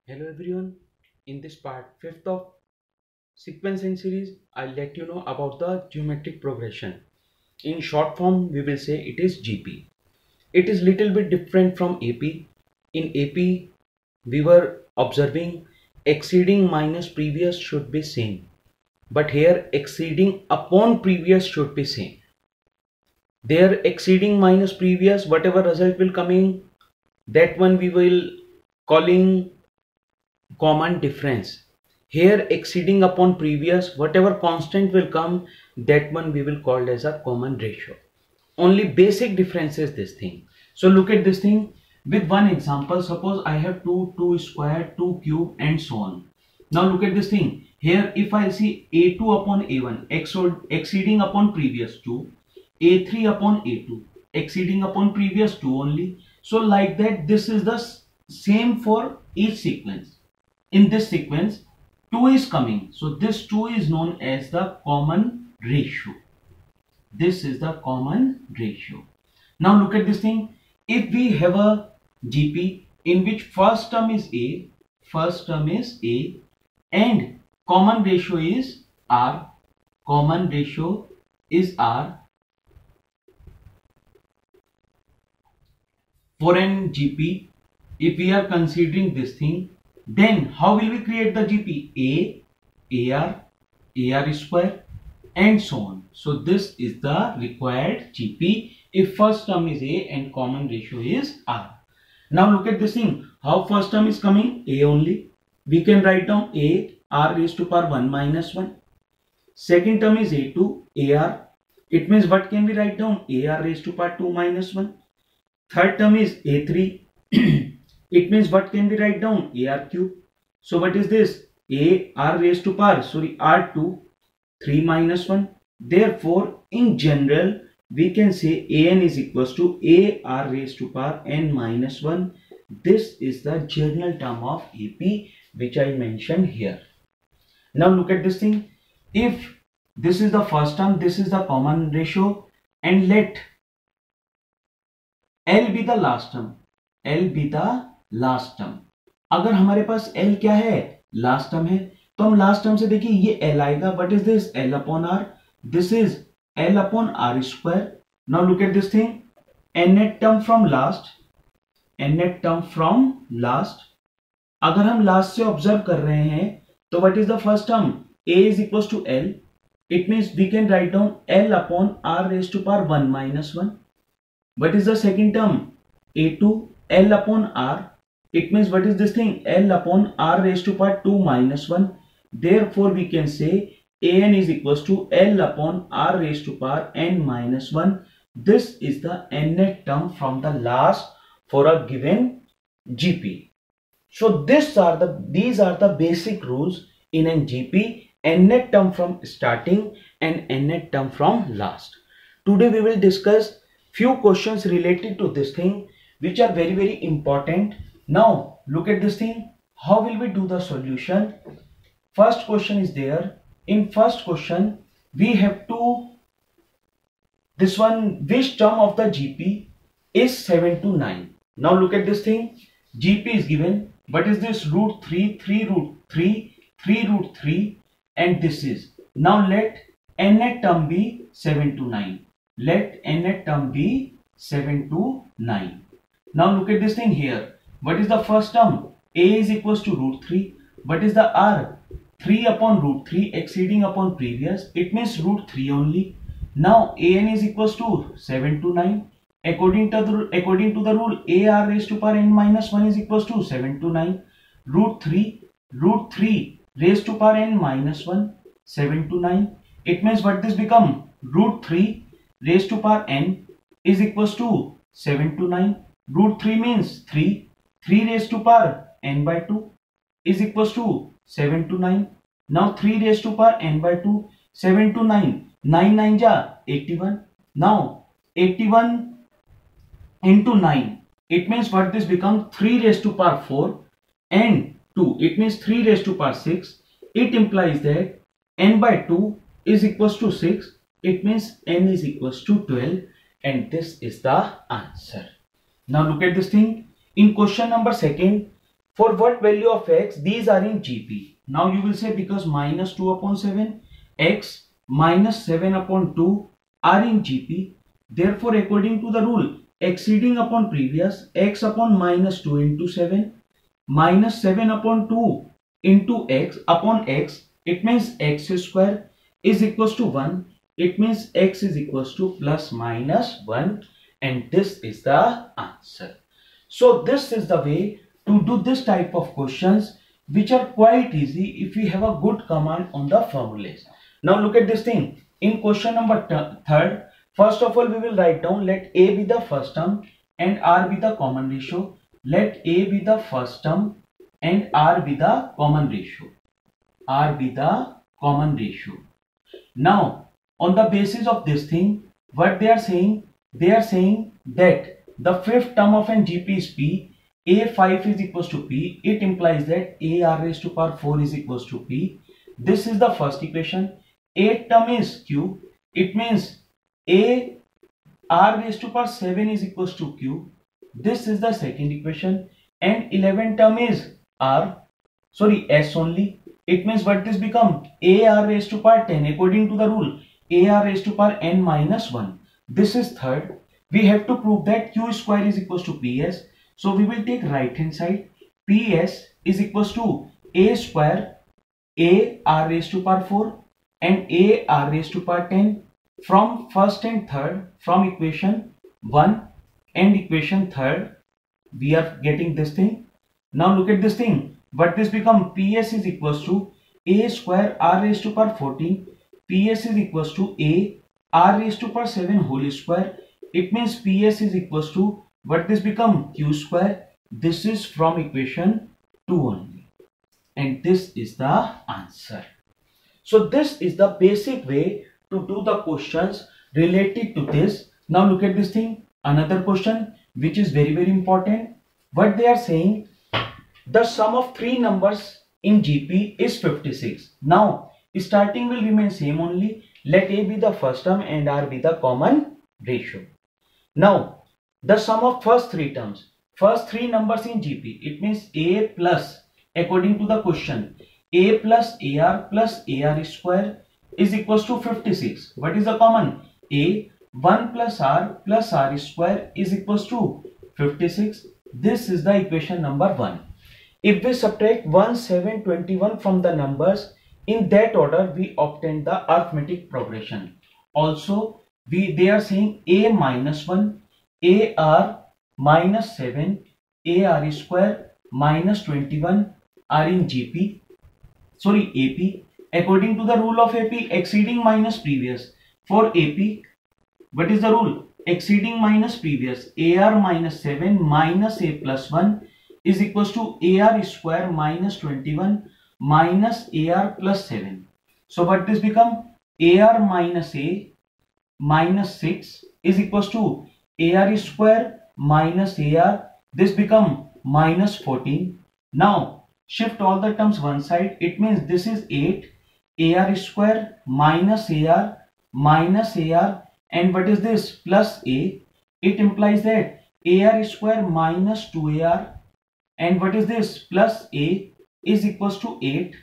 Hello everyone. In this part 5th of sequence and series, I'll let you know about the geometric progression. In short form, we will say it is GP. It is little bit different from AP. In AP, we were observing exceeding minus previous should be same. But here exceeding upon previous should be same. There exceeding minus previous, whatever result will coming, that one we will calling common difference. Here exceeding upon previous, whatever constant will come, that one we will call as a common ratio. Only basic difference is this thing. So look at this thing with one example. Suppose I have 2 square, 2 cube and so on. Now look at this thing. Here if I see A2 upon A1 exceeding upon previous 2, A3 upon A2 exceeding upon previous 2 only. So like that, this is the same for each sequence. In this sequence 2 is coming, so this 2 is known as the common ratio. This is the common ratio. Now look at this thing. If we have a GP in which first term is A and common ratio is R, for an GP, if we are considering this thing, then how will we create the GP? AR square and so on. So this is the required GP if first term is A and common ratio is R. Now look at this thing. How first term is coming? A only. We can write down A R raised to power 1 minus 1. Second term is A2 AR. It means what can we write down? AR raised to power 2 minus 1. Third term is A3. It means what can we write down? AR cube. So what is this? AR raised to power, R2 3 minus 1. Therefore, in general, we can say AN is equals to AR raised to power n minus 1. This is the general term of AP which I mentioned here. Now look at this thing. If this is the first term, this is the common ratio, and let L be the last term. अगर हमारे पास L क्या है? Last term है, तो हम last term से देखिए ये L आएगा. What is this? L upon R. This is L upon R square. Now look at this thing. nth term from last. अगर हम लास्ट से ऑब्जर्व कर रहे हैं तो what is the first term? A is equals to L. It means we can write down L upon R raised to power 1 minus 1. What is the second term? A2 L upon R. It means what is this thing? L upon R raised to power 2 minus 1. Therefore, we can say AN is equals to L upon R raised to power n minus 1. This is the nth term from the last for a given GP. So these are the basic rules in an GP. Nth term from starting and nth term from last. Today we will discuss few questions related to this thing which are very important. Now look at this thing. How will we do the solution? First question is there. In first question we have to this one, which term of the GP is 7 to 9. Now look at this thing. GP is given. What is this? Root 3, 3 root 3, 3 root 3, and this is. Now let nth term be 7 to 9. Let nth term be 7 to 9. Now look at this thing here. What is the first term? A is equals to root 3. What is the R? 3 upon root 3 exceeding upon previous. It means root 3 only. Now AN is equals to 7 to 9. According to the rule, AR raised to power n minus 1 is equals to 7 to 9. Root 3 raised to power n minus 1, 7 to 9. It means what this become? Root 3 raised to power n is equals to 7 to 9. Root 3 means 3. 3 raised to power n by 2 is equals to 7 to 9. Now 3 raised to power n by 2, 7 to 9. 9 9 ja 81. Now 81 into 9. It means what this become? 3 raised to power 4 and 2. It means 3 raised to power 6. It implies that n by 2 is equals to 6. It means n is equals to 12, and this is the answer. Now look at this thing. In question number second, For what value of x? These are in GP. Now you will say because minus 2 upon 7, x minus 7 upon 2 are in GP. Therefore, according to the rule, exceeding upon previous, x upon minus 2 into 7, minus 7 upon 2 into x upon x, it means x square is equals to 1. It means x is equals to plus minus 1, and this is the answer. So this is the way to do this type of questions, which are quite easy if we have a good command on the formulas. Now look at this thing. In question number 3, first of all we will write down, let a be the first term and r be the common ratio. Let a be the first term and r be the common ratio. R be the common ratio. Now on the basis of this thing, what they are saying? They are saying that the fifth term of an GP is P. A5 is equals to P. It implies that a r raised to power 4 is equals to P. This is the first equation. Eighth term is Q. It means a r raised to power 7 is equals to Q. This is the second equation. And 11th term is S only. It means what this become? A r raised to power 10 according to the rule. A r raised to power n minus 1. This is third. We have to prove that Q square is equals to PS. So we will take right hand side. PS is equals to A square A r raised to power 4 and A r raised to power 10 from first and third, from equation 1 and equation 3. We are getting this thing. Now look at this thing. What this become? PS is equals to A square r raised to power 14. PS is equals to A r raised to power 7 whole square. It means PS is equals to what this become? Q square. This is from equation 2 only. And this is the answer. So this is the basic way to do the questions related to this. Now look at this thing. Another question which is very important. What they are saying, the sum of three numbers in GP is 56. Now starting will remain same only. Let A be the first term and R be the common ratio. Now the sum of first three terms, first three numbers in GP, it means A plus, according to the question, A plus AR square is equals to 56. What is the common? A 1 plus R square is equals to 56. This is the equation number 1. If we subtract 1, 7, 21 from the numbers, in that order we obtain the arithmetic progression. Also, they are saying A minus 1, AR minus 7, AR square minus 21 are in GP. Sorry, AP. According to the rule of AP, exceeding minus previous. For AP, what is the rule? Exceeding minus previous. AR minus 7 minus A plus 1 is equals to AR square minus 21 minus AR plus 7. So what this become? AR minus A minus 6 is equals to AR square minus AR. This become minus 14. Now shift all the terms one side. It means this is 8 AR square minus AR and what is this? Plus A. It implies that AR square minus 2AR and what is this? Plus A is equals to 8.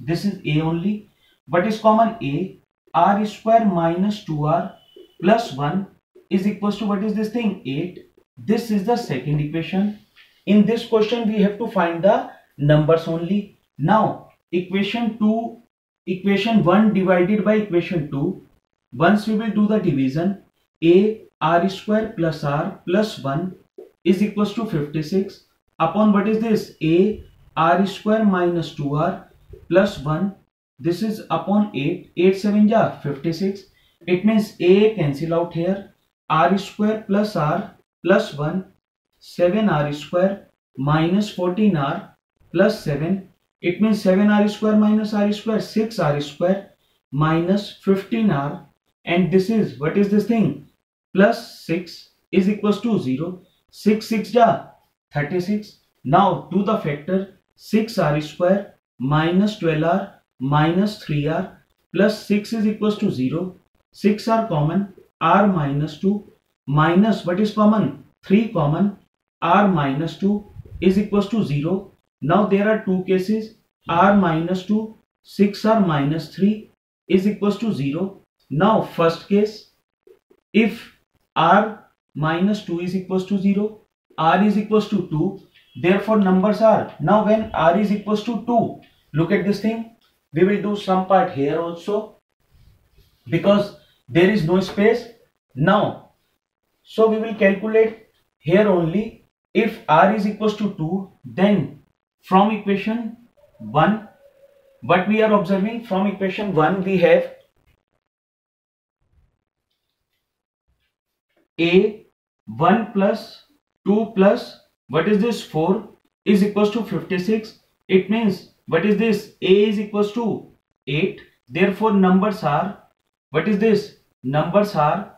This is A only. What is common? A. R square minus 2R plus 1 is equals to what is this thing? 8. This is the second equation. In this question we have to find the numbers only. Now equation 1 divided by equation 2. Once we will do the division, A R square plus R plus 1 is equals to 56 upon what is this? A R square minus 2R plus 1. This is upon 8. 8 7 ja 56. It means A cancel out here. R square plus R plus 1. 7R square minus 14R plus 7. It means 7R square minus R square 6R square minus 15R. And this is, what is this thing? Plus 6 is equals to 0. 6 6 ja 36. Now do the factor. 6R square minus 12R minus 3R plus 6 is equals to 0. 6 are common. R minus 2 minus what is common? 3 common. R minus 2 is equals to 0. Now there are two cases, r minus 2, 6r minus 3 is equals to 0. Now first case, if r minus 2 is equals to 0, r is equals to 2, therefore numbers are, now when r is equals to 2, look at this thing, we will do some part here also because there is no space now. So we will calculate here only. If r is equals to 2, then from equation 1, what we are observing from equation 1, we have a 1 plus 2 plus what is this 4 is equals to 56. It means what is this, a is equals to 8. Therefore numbers are, what is this, numbers are,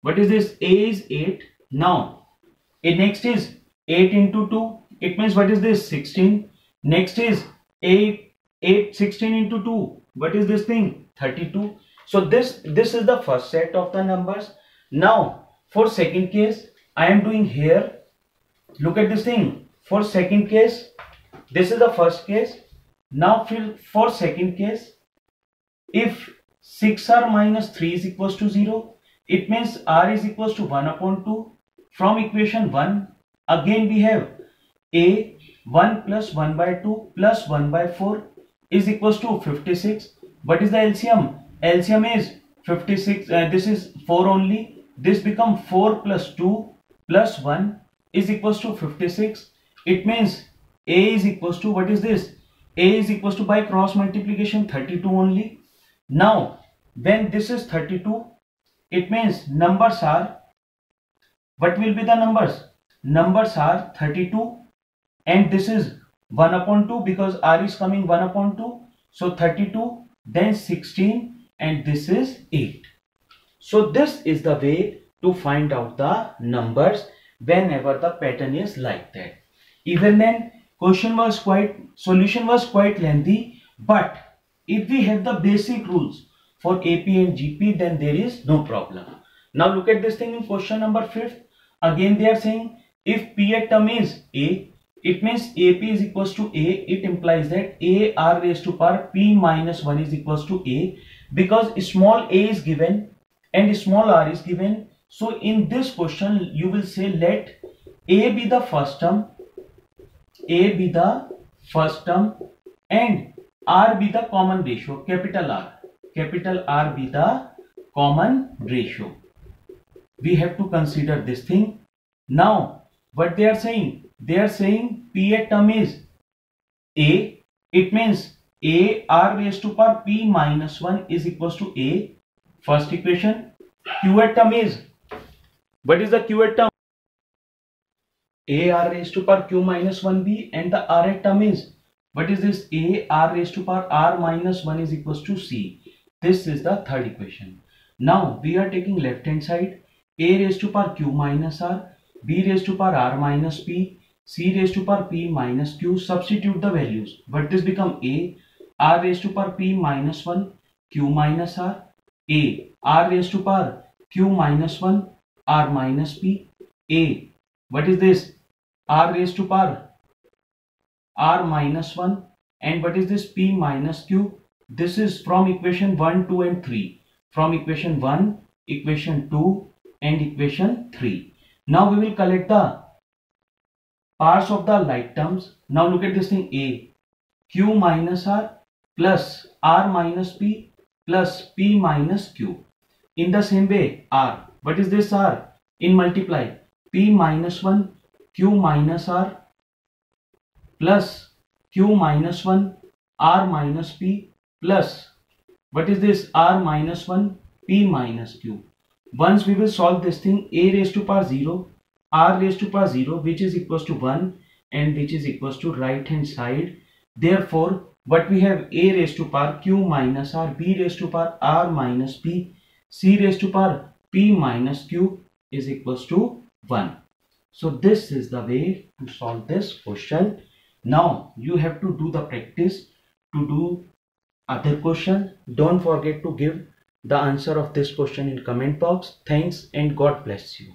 what is this, a is 8. Now next is 8 into 2, it means what is this, 16. Next is 16 into 2, what is this thing, 32. So this is the first set of the numbers. Now for second case, I am doing here, look at this thing, for second case, this is the first case. Now for second case, if 6r minus 3 is equals to 0, it means r is equals to 1 upon 2. From equation 1, again we have a 1 plus 1 by 2 plus 1 by 4 is equals to 56. What is the LCM? LCM is 56, this is 4 only. This become 4 plus 2 plus 1 is equals to 56. It means a is equals to, what is this? A is equals to, by cross multiplication, 32 only. Now when this is 32, it means numbers are, what will be the numbers? Numbers are 32 and this is 1 upon 2 because r is coming 1 upon 2. So 32, then 16 and this is 8. So this is the way to find out the numbers whenever the pattern is like that. Even then solution was quite lengthy, but if we have the basic rules for AP and GP, then there is no problem. Now look at this thing in question number 5. Again they are saying if P term is A, it means AP is equals to A. It implies that A r raised to power P minus 1 is equals to A, because small a is given and small r is given. So in this question you will say let A be the first term, and r be the common ratio, capital R be the common ratio. We have to consider this thing. Now what they are saying P term is A, it means A r raised to power P minus 1 is equals to A, first equation. Q term is, what is the Q term? A r raised to power Q minus 1B, and the R term is, what is this, A r raised to power R minus 1 is equals to C. This is the third equation. Now we are taking left hand side, A raised to power Q minus R, B raised to power R minus P, C raised to power P minus Q. Substitute the values. But this become A r raised to power P minus 1 Q minus R, A r raised to power Q minus 1 R minus P, A, what is this, r raised to power R minus 1, and what is this, P minus Q. This is from equation 1, 2 and 3. From equation 1, equation 2 and equation 3. Now we will collect the parts of the like terms. Now look at this thing, A, Q minus R plus R minus P plus P minus Q. In the same way, R, what is this R? In multiply, P minus 1 Q minus R plus Q minus 1 R minus P plus, what is this, R minus 1 P minus Q. Once we will solve this thing, A raised to power 0, R raised to power 0, which is equals to 1 and which is equals to right hand side. Therefore what we have, A raised to power Q minus R, B raised to power R minus P, C raised to power P minus Q is equals to 1. So this is the way to solve this question. Now you have to do the practice to do other question. Don't forget to give the answer of this question in comment box. Thanks and God bless you.